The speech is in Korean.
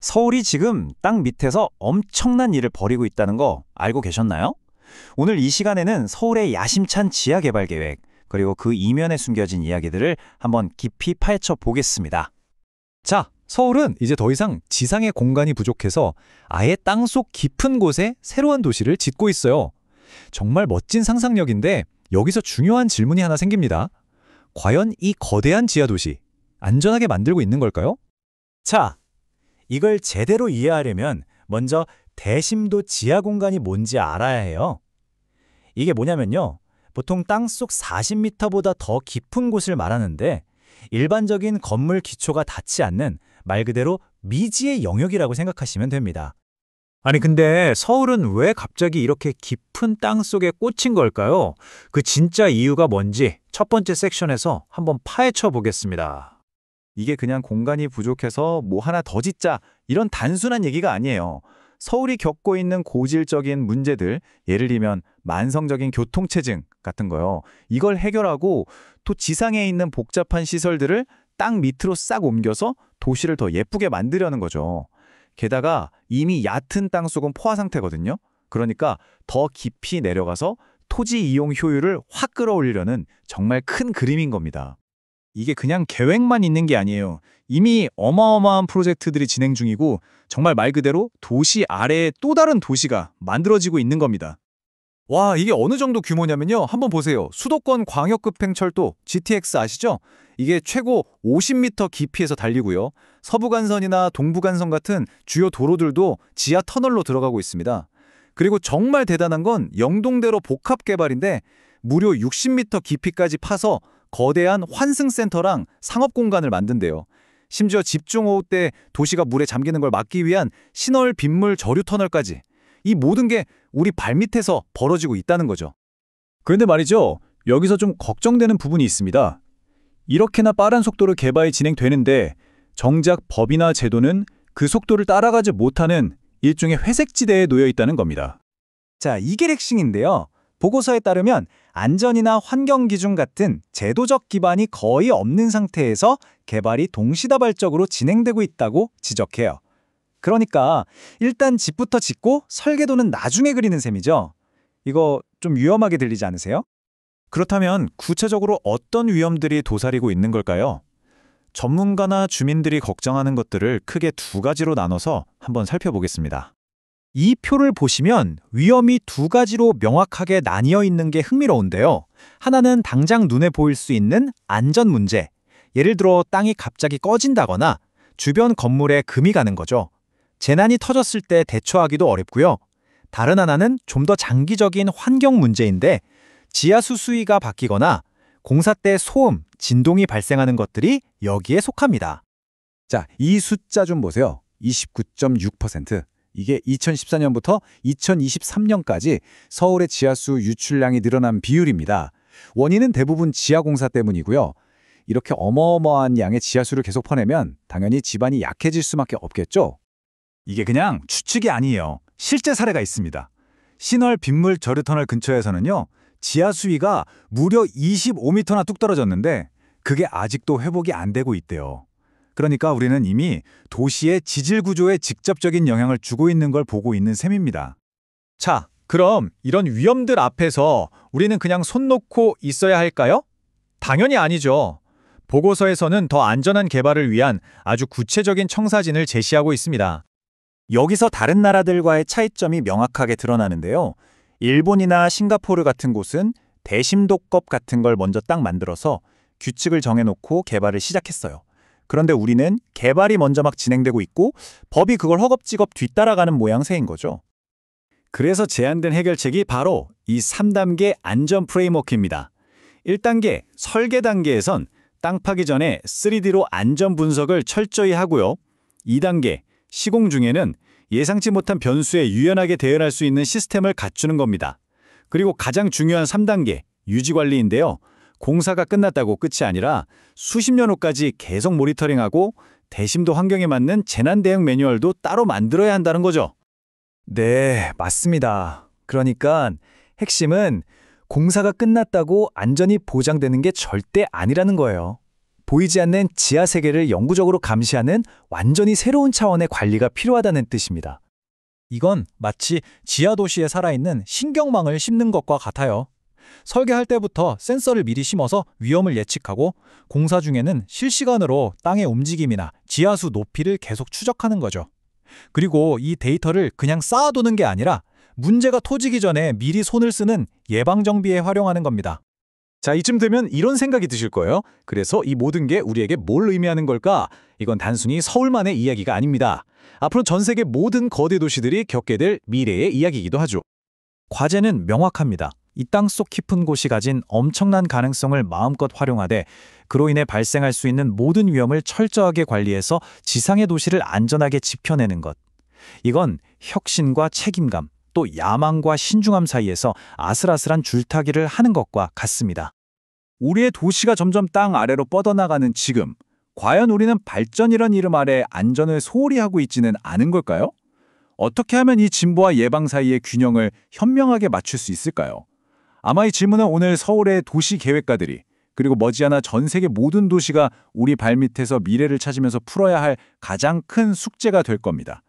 서울이 지금 땅 밑에서 엄청난 일을 벌이고 있다는 거 알고 계셨나요? 오늘 이 시간에는 서울의 야심찬 지하 개발 계획, 그리고 그 이면에 숨겨진 이야기들을 한번 깊이 파헤쳐 보겠습니다. 자, 서울은 이제 더 이상 지상의 공간이 부족해서 아예 땅속 깊은 곳에 새로운 도시를 짓고 있어요. 정말 멋진 상상력인데 여기서 중요한 질문이 하나 생깁니다. 과연 이 거대한 지하 도시, 안전하게 만들고 있는 걸까요? 자, 이걸 제대로 이해하려면 먼저 대심도 지하 공간이 뭔지 알아야 해요. 이게 뭐냐면요. 보통 땅속 40m보다 더 깊은 곳을 말하는데 일반적인 건물 기초가 닿지 않는 말 그대로 미지의 영역이라고 생각하시면 됩니다. 아니 근데 서울은 왜 갑자기 이렇게 깊은 땅 속에 꽂힌 걸까요? 그 진짜 이유가 뭔지 첫 번째 섹션에서 한번 파헤쳐 보겠습니다. 이게 그냥 공간이 부족해서 뭐 하나 더 짓자 이런 단순한 얘기가 아니에요. 서울이 겪고 있는 고질적인 문제들, 예를 들면 만성적인 교통체증 같은 거요. 이걸 해결하고 또 지상에 있는 복잡한 시설들을 땅 밑으로 싹 옮겨서 도시를 더 예쁘게 만들려는 거죠. 게다가 이미 얕은 땅속은 포화 상태거든요. 그러니까 더 깊이 내려가서 토지 이용 효율을 확 끌어올리려는 정말 큰 그림인 겁니다. 이게 그냥 계획만 있는 게 아니에요. 이미 어마어마한 프로젝트들이 진행 중이고 정말 말 그대로 도시 아래에 또 다른 도시가 만들어지고 있는 겁니다. 와, 이게 어느 정도 규모냐면요. 한번 보세요. 수도권 광역급행철도 GTX 아시죠? 이게 최고 50m 깊이에서 달리고요. 서부간선이나 동부간선 같은 주요 도로들도 지하 터널로 들어가고 있습니다. 그리고 정말 대단한 건 영동대로 복합개발인데 무려 60m 깊이까지 파서 거대한 환승센터랑 상업공간을 만든대요. 심지어 집중호우 때 도시가 물에 잠기는 걸 막기 위한 신월 빗물 저류 터널까지. 이 모든 게 우리 발밑에서 벌어지고 있다는 거죠. 그런데 말이죠. 여기서 좀 걱정되는 부분이 있습니다. 이렇게나 빠른 속도로 개발이 진행되는데 정작 법이나 제도는 그 속도를 따라가지 못하는 일종의 회색지대에 놓여 있다는 겁니다. 자, 이게 핵심인데요. 보고서에 따르면 안전이나 환경 기준 같은 제도적 기반이 거의 없는 상태에서 개발이 동시다발적으로 진행되고 있다고 지적해요. 그러니까 일단 집부터 짓고 설계도는 나중에 그리는 셈이죠. 이거 좀 위험하게 들리지 않으세요? 그렇다면 구체적으로 어떤 위험들이 도사리고 있는 걸까요? 전문가나 주민들이 걱정하는 것들을 크게 두 가지로 나눠서 한번 살펴보겠습니다. 이 표를 보시면 위험이 두 가지로 명확하게 나뉘어 있는 게 흥미로운데요. 하나는 당장 눈에 보일 수 있는 안전 문제. 예를 들어 땅이 갑자기 꺼진다거나 주변 건물에 금이 가는 거죠. 재난이 터졌을 때 대처하기도 어렵고요. 다른 하나는 좀 더 장기적인 환경 문제인데 지하수 수위가 바뀌거나 공사 때 소음, 진동이 발생하는 것들이 여기에 속합니다. 자, 이 숫자 좀 보세요. 29.6%. 이게 2014년부터 2023년까지 서울의 지하수 유출량이 늘어난 비율입니다. 원인은 대부분 지하 공사 때문이고요. 이렇게 어마어마한 양의 지하수를 계속 퍼내면 당연히 집안이 약해질 수밖에 없겠죠. 이게 그냥 추측이 아니에요. 실제 사례가 있습니다. 신월 빗물 저류 터널 근처에서는요. 지하 수위가 무려 25m나 뚝 떨어졌는데 그게 아직도 회복이 안 되고 있대요. 그러니까 우리는 이미 도시의 지질 구조에 직접적인 영향을 주고 있는 걸 보고 있는 셈입니다. 자, 그럼 이런 위험들 앞에서 우리는 그냥 손 놓고 있어야 할까요? 당연히 아니죠. 보고서에서는 더 안전한 개발을 위한 아주 구체적인 청사진을 제시하고 있습니다. 여기서 다른 나라들과의 차이점이 명확하게 드러나는데요. 일본이나 싱가포르 같은 곳은 대심도법 같은 걸 먼저 딱 만들어서 규칙을 정해놓고 개발을 시작했어요. 그런데 우리는 개발이 먼저 막 진행되고 있고 법이 그걸 허겁지겁 뒤따라가는 모양새인 거죠. 그래서 제안된 해결책이 바로 이 3단계 안전 프레임워크입니다. 1단계 설계 단계에선 땅 파기 전에 3D로 안전 분석을 철저히 하고요. 2단계 시공 중에는 예상치 못한 변수에 유연하게 대응할 수 있는 시스템을 갖추는 겁니다. 그리고 가장 중요한 3단계 유지관리인데요. 공사가 끝났다고 끝이 아니라 수십 년 후까지 계속 모니터링하고 대심도 환경에 맞는 재난 대응 매뉴얼도 따로 만들어야 한다는 거죠. 네, 맞습니다. 그러니까 핵심은 공사가 끝났다고 안전이 보장되는 게 절대 아니라는 거예요. 보이지 않는 지하 세계를 영구적으로 감시하는 완전히 새로운 차원의 관리가 필요하다는 뜻입니다. 이건 마치 지하 도시에 살아있는 신경망을 심는 것과 같아요. 설계할 때부터 센서를 미리 심어서 위험을 예측하고 공사 중에는 실시간으로 땅의 움직임이나 지하수 높이를 계속 추적하는 거죠. 그리고 이 데이터를 그냥 쌓아두는 게 아니라 문제가 터지기 전에 미리 손을 쓰는 예방정비에 활용하는 겁니다. 자, 이쯤 되면 이런 생각이 드실 거예요. 그래서 이 모든 게 우리에게 뭘 의미하는 걸까? 이건 단순히 서울만의 이야기가 아닙니다. 앞으로 전 세계 모든 거대 도시들이 겪게 될 미래의 이야기이기도 하죠. 과제는 명확합니다. 이 땅속 깊은 곳이 가진 엄청난 가능성을 마음껏 활용하되 그로 인해 발생할 수 있는 모든 위험을 철저하게 관리해서 지상의 도시를 안전하게 지켜내는 것. 이건 혁신과 책임감, 또 야망과 신중함 사이에서 아슬아슬한 줄타기를 하는 것과 같습니다. 우리의 도시가 점점 땅 아래로 뻗어나가는 지금, 과연 우리는 발전이란 이름 아래 안전을 소홀히 하고 있지는 않은 걸까요? 어떻게 하면 이 진보와 예방 사이의 균형을 현명하게 맞출 수 있을까요? 아마 이 질문은 오늘 서울의 도시 계획가들이, 그리고 머지않아 전 세계 모든 도시가 우리 발밑에서 미래를 찾으면서 풀어야 할 가장 큰 숙제가 될 겁니다.